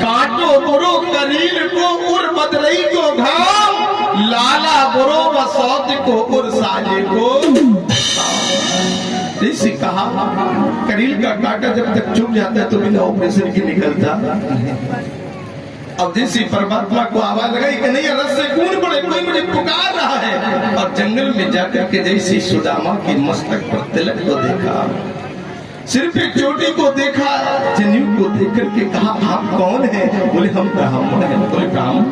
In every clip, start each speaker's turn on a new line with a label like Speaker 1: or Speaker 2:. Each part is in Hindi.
Speaker 1: काटो गुरु करील को उर बदरई को घाम, लाला गुरु बसौत को उर साजे को। इसी कहा करील का कांटा जब तक चुभ जाता है तो बिना ऑपरेशन की निकलता। अब जैसी परमात्मा को आवाज लगाई कि नहीं रस से खून पड़े, कोई मुझे पुकार रहा है, और जंगल में जाकर के जैसी सुदामा की मस्तक पर तिलक को देखा, सिर पे चोटी को देखा, जनेऊ को देख करके कहा आप कौन है? बोले हम ब्राह्मण हैं। बोले ब्राह्मण?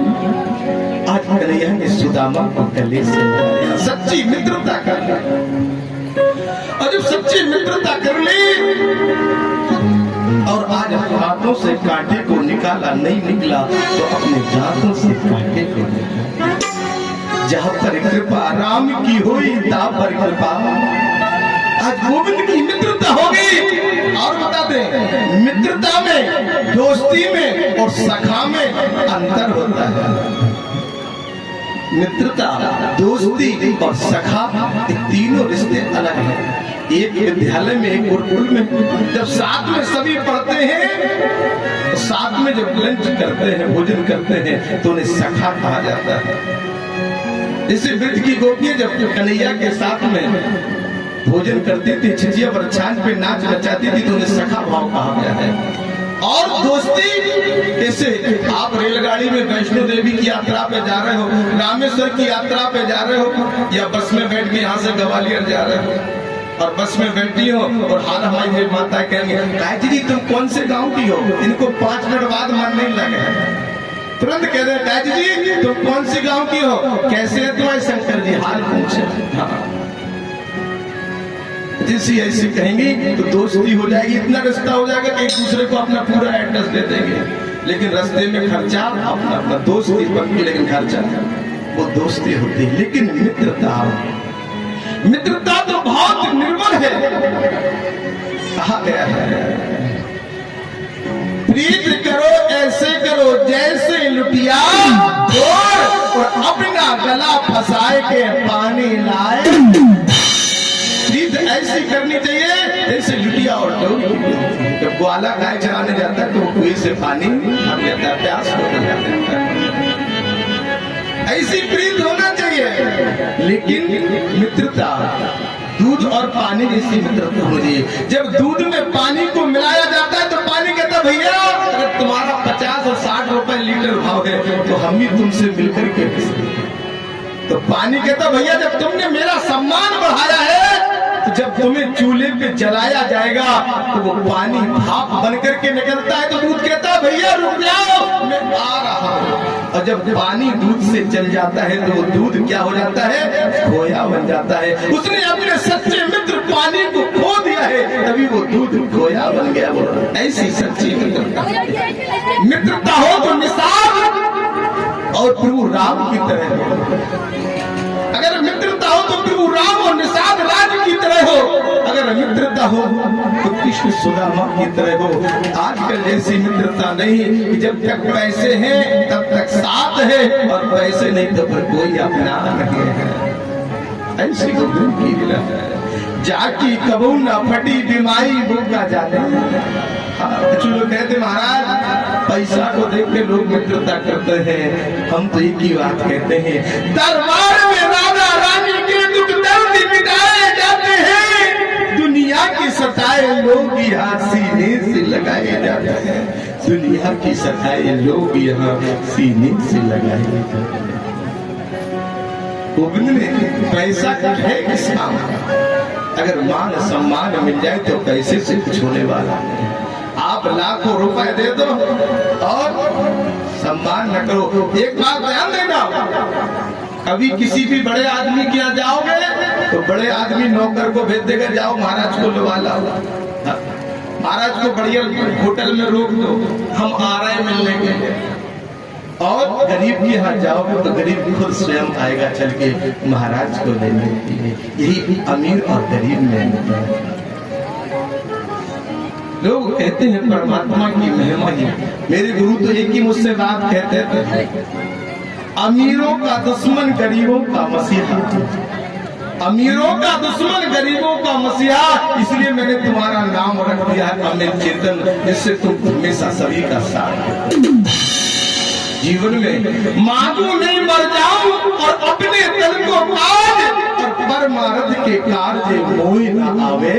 Speaker 1: आज कन्हैया ने सुदामा को गले से लगाया, सच्ची मित्रता कर ली। और जब सच्ची मित्रता कर ली और आज हाथों से कांटे को निकाला, नहीं निकला तो अपने दांतों से कांटे को निकाला। जहां पर कृपा राम की हुई ता पर कृपा। आज गोविंद की मित्रता हो गई। और बता दें, मित्रता में, दोस्ती में और सखा में अंतर होता है। मित्रता, दोस्ती और सखा, ये तीनों रिश्ते अलग हैं। एक विद्यालय में, एक गुरुकुल में जब साथ में सभी पढ़ते हैं, तो साथ में जब लंच करते हैं, भोजन करते हैं, तो उन्हें सखा कहा जाता है। जैसे ब्रज की गोपियां जब कन्हैया के साथ में भोजन करती थी, छिछिया पर छाछ पे नाच नचाती थी, तो उन्हें सखा भाव कहा गया है। और दोस्ती, जैसे आप रेलगाड़ी में वैष्णो देवी की यात्रा पे जा रहे हो, रामेश्वर की यात्रा पे जा रहे हो, या बस में बैठ के यहाँ से ग्वालियर जा रहे हो, और बस में बैठी हो और हाल हमारी माता कहेंगे काजी जी तुम कौन से गाँव की हो? इनको 5 मिनट बाद मन नहीं लगे, तुरंत कह दे काजी जी तुम कौन सी गाँव की हो, कैसे है तुम्हारे शंकर जी, हाल पूछे। जैसी ऐसी कहेंगी तो दोस्ती हो जाएगी, इतना रिश्ता हो जाएगा कि एक दूसरे को अपना पूरा एड्रेस दे देंगे। लेकिन रास्ते में खर्चा अपना अपना, दोस्ती बनती लेकिन खर्चा वो दोस्ती होती। लेकिन मित्रता, मित्रता तो बहुत निर्मल है। कहा गया है प्रीत करो ऐसे करो जैसे लुटिया और अपना गला फंसाए के पानी लाए। प्रीत ऐसी करनी चाहिए जैसे लुटिया और जब ग्वाला गाय चराने जाता है तो कुएं से पानी भर जाता है, प्यास हो जाता है। ऐसी प्रीत होना चाहिए। लेकिन मित्रता दूध और पानी जैसी मित्रता होनी चाहिए। जब दूध में पानी को मिलाया जाता है तो पानी कहता भैया अगर तुम्हारा 50 और 60 रुपए लीटर भाव है तो हम ही तुमसे मिलकर के, तो पानी कहता भैया जब तुमने मेरा सम्मान बढ़ाया है तो जब तुम्हें चूल्हे पे जलाया जाएगा तो वो पानी भाप बन करके निकलता है। तो दूध कहता भैया रुक जाओ मैं आ रहा हूँ। और जब पानी दूध से जल जाता है तो वो दूध क्या हो जाता है? खोया बन जाता है। उसने अपने सच्चे मित्र पानी को खो दिया है, तभी वो दूध खोया बन गया। वो ऐसी सच्ची मित्रता, मित्रता हो तो निसार और प्रभु राम की तरह हो। अगर मित्रता हो तो प्रभु राम और निषाद राज की तरह हो। अगर मित्रता हो तो कृष्ण सुदामा की तरह हो। आजकल जैसी मित्रता नहीं कि जब तक पैसे हैं तब तक साथ है और पैसे नहीं तो फिर कोई अपना नहीं है। ऐसी गोविंद की लीला है। जाकी कबू न फटी बीमारी वो का जाने। कुछ लोग कहते महाराज पैसा को देख के लोग मित्रता करते हैं, हम तो एक ही बात कहते हैं दरबार में राजा रानी के दुख दर्द मिटाए जाते हैं, दुनिया की सताए लोग यहाँ सीने से लगाए जाते हैं। दुनिया की सफाई लोग यहाँ सीने से लगाए। उगने पैसा है किस काम का? अगर मान सम्मान मिल जाए तो पैसे से कुछ होने वाला नहीं। आप लाखों रुपए दे दो और सम्मान न करो। एक बात ध्यान देना, कभी किसी भी बड़े आदमी के यहाँ जाओगे तो बड़े आदमी नौकर को भेज देगा, जाओ महाराज को लुभा लाओ, महाराज को बढ़िया होटल में रोक दो, हम आ रहे हैं मिलने के लिए। और गरीब के यहाँ जाओगे तो गरीब खुद स्वयं आएगा चल के महाराज को लेने के लिए। यही अमीर और गरीब में लोग कहते हैं परमात्मा की महिमा ही। मेरे गुरु तो एक ही मुझसे बात कहते थे, अमीरों का दुश्मन गरीबों का मसीहा, अमीरों का दुश्मन गरीबों का मसीहा। इसलिए मैंने तुम्हारा नाम रख दिया है अमीर चेतन, जिससे तुम हमेशा सभी का साथ। जीवन में मांगू नहीं मर जाऊं और अपने तन को काज, और परमार्थ के कार्य मोहि न आवे।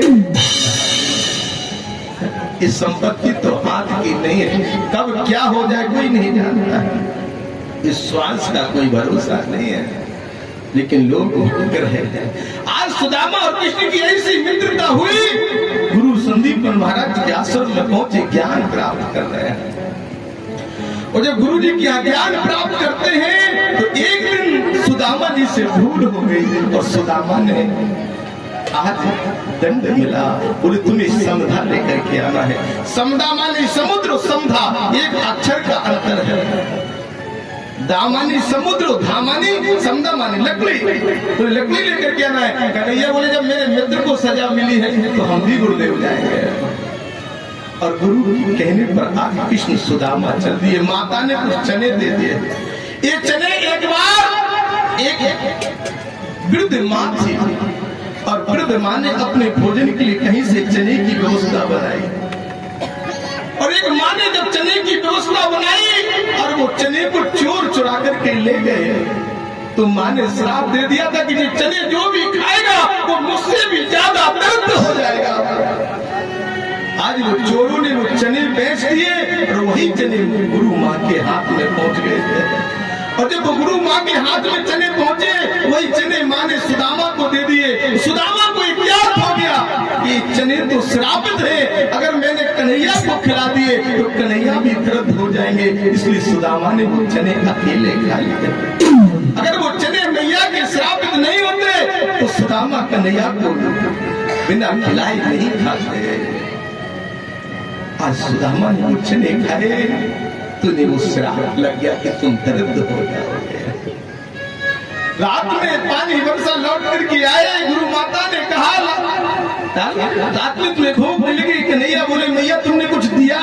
Speaker 1: इस संपत्ति तो हाथ की नहीं है, कब क्या हो जाए कोई नहीं जानता है। इस श्वास का कोई भरोसा नहीं है, लेकिन लोग भूख रहे हैं। आज सुदामा और कृष्ण की ऐसी मित्रता हुई, गुरु संदीप महाराज के आश्रम में पहुंचे, ज्ञान प्राप्त कर रहे हैं। और जब गुरु जी की ज्ञान प्राप्त करते हैं तो एक दिन सुदामा जी से भूल हो गई और सुदामा ने आज दंड मिला, बोले तुम्हें समधा लेकर के आना है। समधा माने समुद्र, समधा एक अक्षर का अंतर है। दामानी समुद्र, धामानी समधा माने लकड़ी, तो लकड़ी लेकर के आना है। कन्हैया बोले जब मेरे मित्र को सजा मिली है तो हम भी गुरुदेव जाएंगे। और गुरु कहने पर आज कृष्ण सुदामा चल दिए। माता ने कुछ चने दे दिए। ये चने एक बार एक वृद्ध माँ थी और वृद्ध माँ ने अपने भोजन के लिए कहीं से चने की व्यवस्था बनाई। और एक माँ ने जब चने की व्यवस्था बनाई और वो चने को चोर चुरा करके ले गए, तो माँ ने श्राप दे दिया था कि ये चने जो भी खाएगा वो मुझसे भी ज्यादा दर्द हो जाएगा। आज वो चोरों ने वो चने बेच दिए और वही चने गुरु माँ के हाथ में पहुंच गए थे। और जब वो गुरु माँ के हाथ में चने पहुंचे, वही चने माँ ने सुदामा को दे दिए। सुदामा को एक याद हो गया, ये चने तो श्रापित है, अगर मैंने कन्हैया को खिला दिए तो कन्हैया भी दर्द हो जाएंगे। इसलिए सुदामा ने वो चने अकेले खा लिए। अगर वो चने मैया के श्रापित नहीं होते तो सुदामा कन्हैया को बिना खिलाए नहीं खाते। आज सुदामा ने वो चने खाए, तुझे वो श्राप लग गया कि तुम दर्द हो जाओगे। रात में पानी वर्षा लौट करके आए, गुरु माता ने कहा रात में तुम्हें भूख नहीं लगी? कन्हैया बोले मैया तुमने कुछ दिया?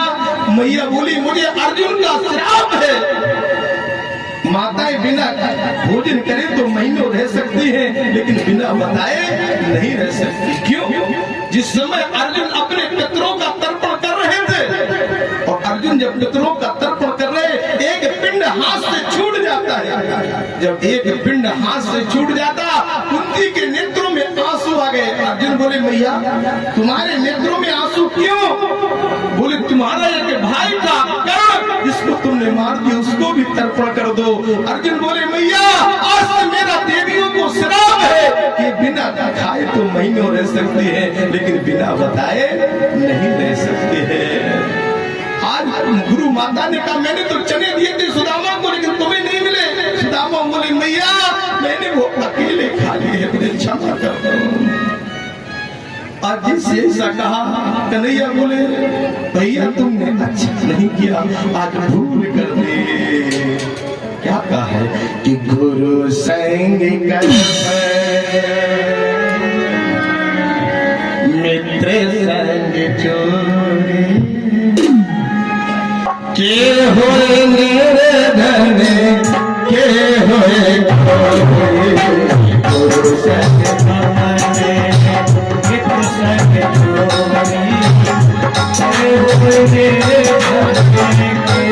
Speaker 1: मैया बोली मुझे अर्जुन का श्राप है। माताएं बिना भोजन करे तो महीनों रह सकती हैं, लेकिन बिना बताए नहीं रह सकती। क्यों? जिस समय अर्जुन अपने पितरों का तर्पण कर रहे थे, और अर्जुन जब पितरों का तर्पण कर रहे, एक पिंड हाथ से छूट जाता है। जब एक पिंड हाथ से छूट जाता, कुंती के नेत्रों में आंसू आ गए। अर्जुन बोले मैया तुम्हारे नेत्रों में आंसू क्यों? बोले तुम्हारा एक भाई था कर्ण, जिसको तुमने मार दिया, उसको भी तर्पण कर दो। अर्जुन बोले मैया आज से मेरा देवियों को श्राप है कि बिना खाए तो महीनों रह सकती है, लेकिन बिना बताए नहीं रह सकते हैं। आज गुरु माता ने कहा मैंने तो चने दिए थे सुदामा को, लेकिन तुम्हें नहीं मिले। सुदामा बोले मैया मैंने वो अकेले खा लिए, मुझे क्षमा कर दो। आज जिससे ऐसा कहा, कन्हैया बोले भैया तुमने अच्छा नहीं किया, आज भूल कर दे। क्या कहा है कि गुरु संग कर मित्र संग छोड़े, के होए निर्धन के होए गुरु संग माने मित्र संग छोड़े, के होए निर्धन के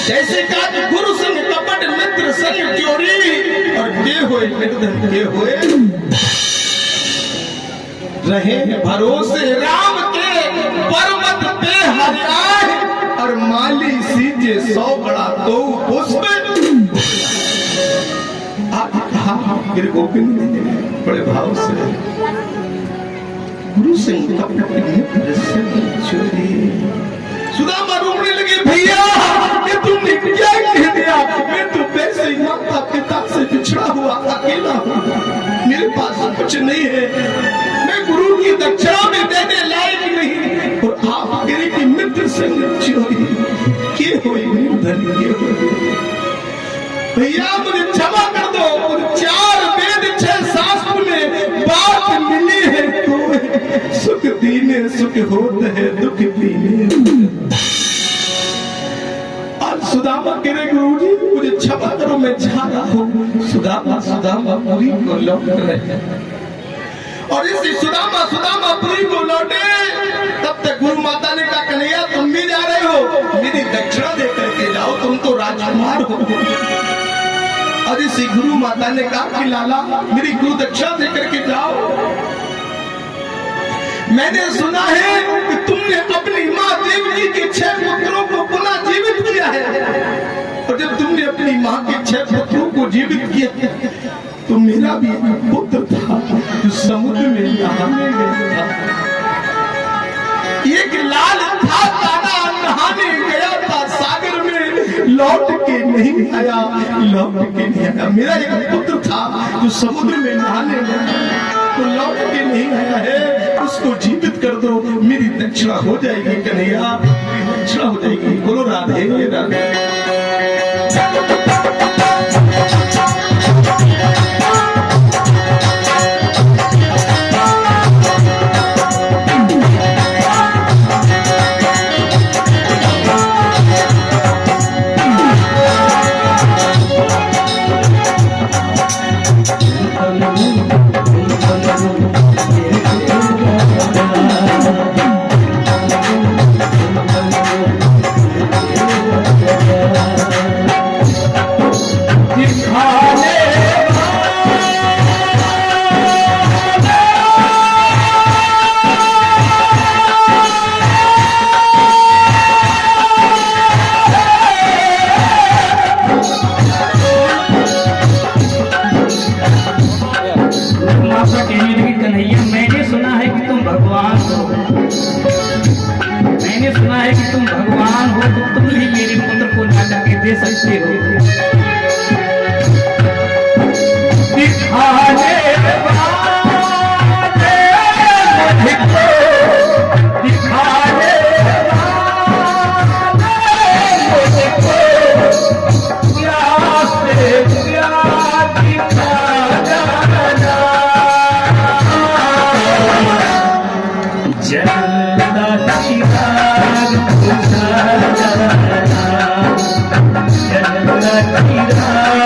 Speaker 1: जैसे कहा गुरु संग कपट मित्र संग चोरी, और के होए निर्धन के होए रहे भरोसे राम के पर्वत पे हरियाए और माली सीजे 100 बड़ा तो पुष्प गिर गोविंद ने बड़े भाव से गुरु सिंह सुदामा रोने लगे, भैया ये तुमने क्या कह दिया? मैं तो वैसे ही माता पिता से बिछड़ा हुआ अकेला हूँ, मेरे पास कुछ नहीं है, मैं गुरु की दक्षिणा में देने लायक नहीं, और आप गिरी की मित्र संग चोरी के हुई निर्धन के हुई। भैया मुझे क्षमा कर दो, मुझे 4 वेद 6 शास्त्र में बात मिली है तो सुख दीने सुख होता है, दुख दीने। आज सुदामा कह रहे गुरु जी मुझे क्षमा करो, मैं जा रहा हूँ। सुदामा पुरी को लौट रहे, और इसी सुदामा पुरी को लौटे तब तक गुरु माता ने कहा, कन्हैया तुम भी जा रहे हो, मेरी दक्षिणा दे करके जाओ, तुम तो राजकुमार हो। और इसी गुरु माता ने कहा कि लाला मेरी गुरु दक्षिणा दे करके जाओ, मैंने सुना है कि तुमने अपनी माँ देवकी के 6 पुत्रों को पुनः जीवित किया है, और जब तुमने अपनी माँ के 6 पुत्रों को जीवित किया तो मेरा भी एक पुत्र था जो समुद्र में नहाने गया था, एक लाल था ताना नहाने गया था सागर में, लौट के नहीं आया, मेरा एक पुत्र था जो समुद्र में नहाने गया तो लौट के नहीं आया है, उसको जीवित कर दो, मेरी दक्षिणा हो जाएगी कन्हैया, मेरी दक्षिणा हो जाएगी। बोलो राधे राधे।
Speaker 2: Jai